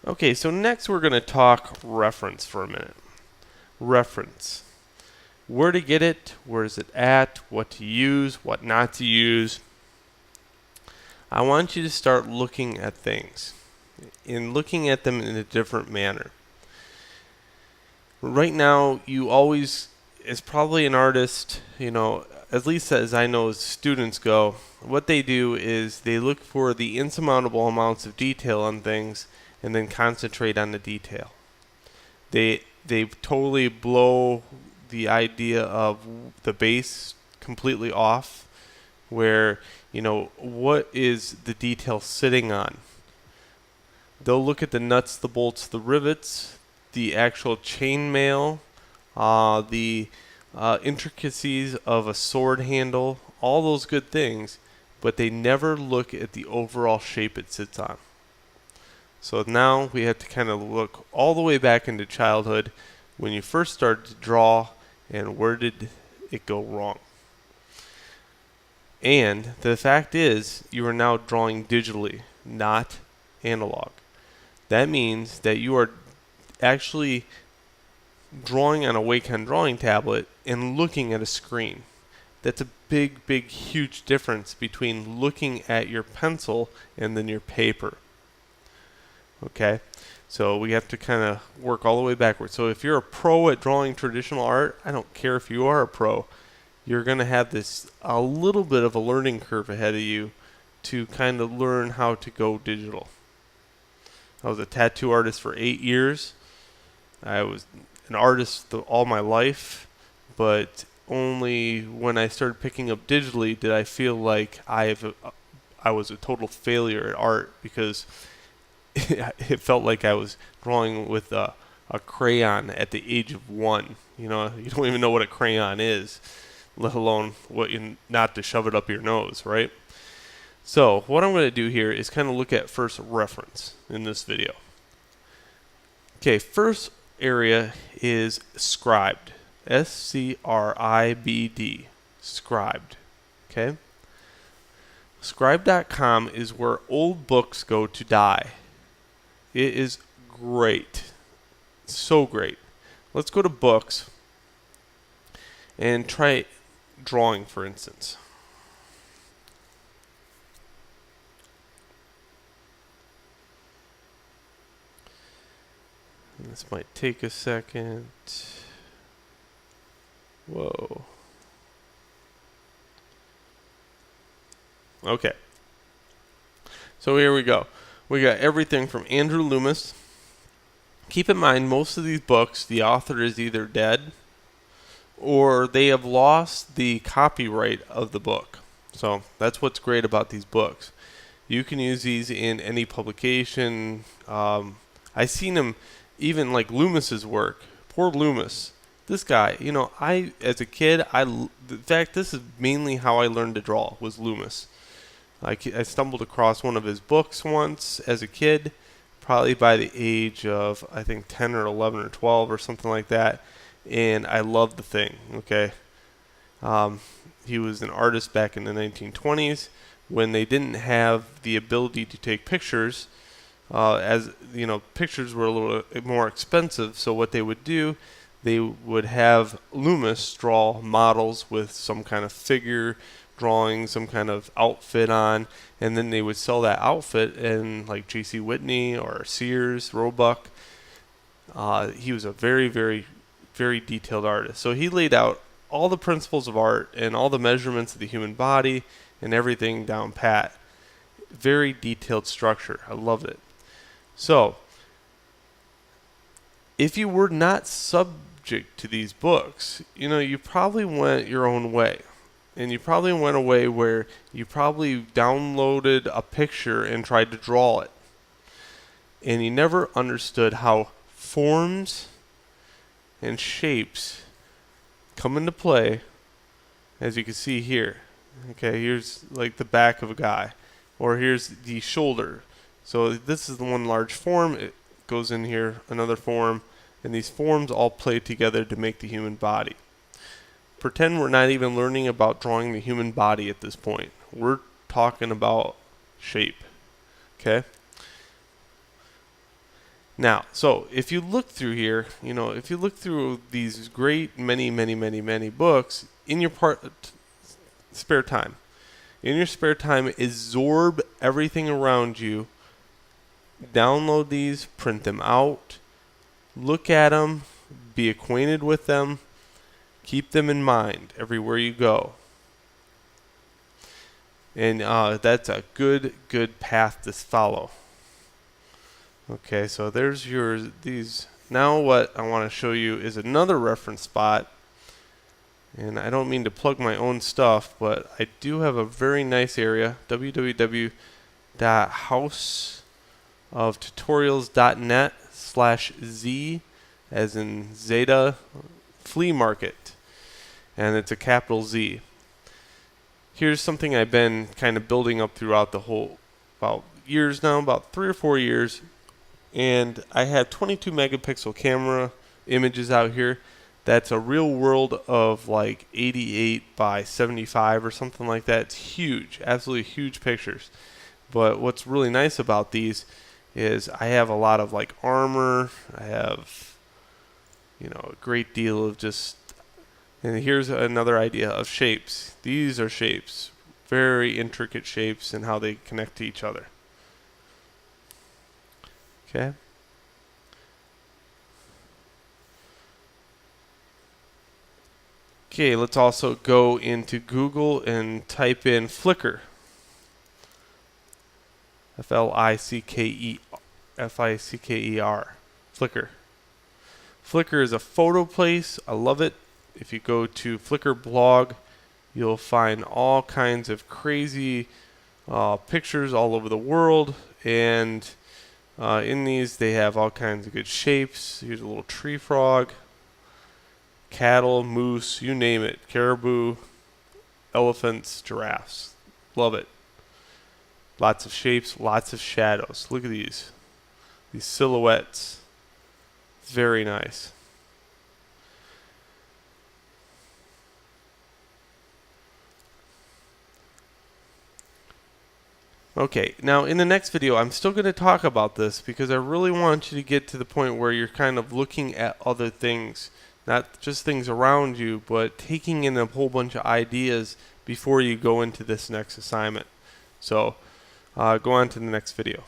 Okay, so next we're going to talk reference for a minute. Reference. Where to get it, where is it at, what to use, what not to use. I want you to start looking at things and looking at them in a different manner. Right now, you always, as probably an artist, at least as I know as students go, what they do is they look for the insurmountable amounts of detail on things and then concentrate on the detail. They totally blow the idea of the base completely off, where what is the detail sitting on. They'll look at the nuts, the bolts, the rivets, the actual chainmail, the intricacies of a sword handle, all those good things, but they never look at the overall shape it sits on. So now we have to kind of look all the way back into childhood when you first started to draw and where did it go wrong. And the fact is, you are now drawing digitally, not analog. That means that you are actually drawing on a Wacom drawing tablet and looking at a screen. That's a big, big, huge difference between looking at your pencil and then your paper. Okay, so we have to kind of work all the way backwards. So if you're a pro at drawing traditional art, I don't care if you are a pro, you're going to have a little bit of a learning curve ahead of you to kind of learn how to go digital. I was a tattoo artist for 8 years. I was an artist all my life, but only when I started picking up digitally did I feel like I was a total failure at art, because it felt like I was drawing with a crayon at the age of 1. You don't even know what a crayon is, let alone not to shove it up your nose, right? So what I'm going to do here is kind of look at first reference in this video. Okay, first area is scribed. SCRIBD. Scribed. Okay? Scribe.com is where old books go to die. It is great. So great. Let's go to books and try drawing, for instance. This might take a second. Whoa. Okay. So here we go. We got everything from Andrew Loomis. Keep in mind, most of these books, the author is either dead or they have lost the copyright of the book. So that's what's great about these books. You can use these in any publication. I've seen them even like Loomis's work. Poor Loomis. This guy, as a kid, in fact, this is mainly how I learned to draw, was Loomis. I stumbled across one of his books once as a kid, probably by the age of, I think, 10 or 11 or 12 or something like that, and I loved the thing, okay? He was an artist back in the 1920s when they didn't have the ability to take pictures, pictures were a little more expensive, so what they would do, they would have Loomis draw models with some kind of figure drawing, some kind of outfit on, and then they would sell that outfit in like J.C. Whitney or Sears, Roebuck. He was a very, very, very detailed artist. So he laid out all the principles of art and all the measurements of the human body and everything down pat. Very detailed structure. I loved it. So, if you were not subject to these books, you probably went your own way. And you probably went away where you probably downloaded a picture and tried to draw it. And you never understood how forms and shapes come into play, as you can see here. Okay, here's like the back of a guy, or here's the shoulder. So this is the one large form. It goes in here, another form, and these forms all play together to make the human body. Pretend we're not even learning about drawing the human body at this point. We're talking about shape. Okay? Now, so if you look through here, if you look through these great many books in your spare time, absorb everything around you, download these, print them out, look at them, be acquainted with them, keep them in mind everywhere you go. And that's a good path to follow. Okay, so there's these. Now what I want to show you is another reference spot. And I don't mean to plug my own stuff, but I do have a very nice area, www.houseoftutorials.net/Z, as in Zeta flea market. And it's a capital Z. Here's something I've been kind of building up throughout the whole, about 3 or 4 years. And I have 22 megapixel camera images out here. That's a real world of like 88 by 75 or something like that. It's huge, absolutely huge pictures. But what's really nice about these is I have a lot of like armor. I have, a great deal of just, and here's another idea of shapes. These are shapes, very intricate shapes and how they connect to each other. Okay. Okay, let's also go into Google and type in Flickr. Flickr. Flickr. Flickr is a photo place. I love it. If you go to Flickr blog, you'll find all kinds of crazy pictures all over the world. And in these, they have all kinds of good shapes. Here's a little tree frog. Cattle, moose, you name it, caribou, elephants, giraffes. Love it. Lots of shapes, lots of shadows. Look at these silhouettes. Very nice. Okay, now in the next video, I'm still going to talk about this because I really want you to get to the point where you're kind of looking at other things. Not just things around you, but taking in a whole bunch of ideas before you go into this next assignment. So go on to the next video.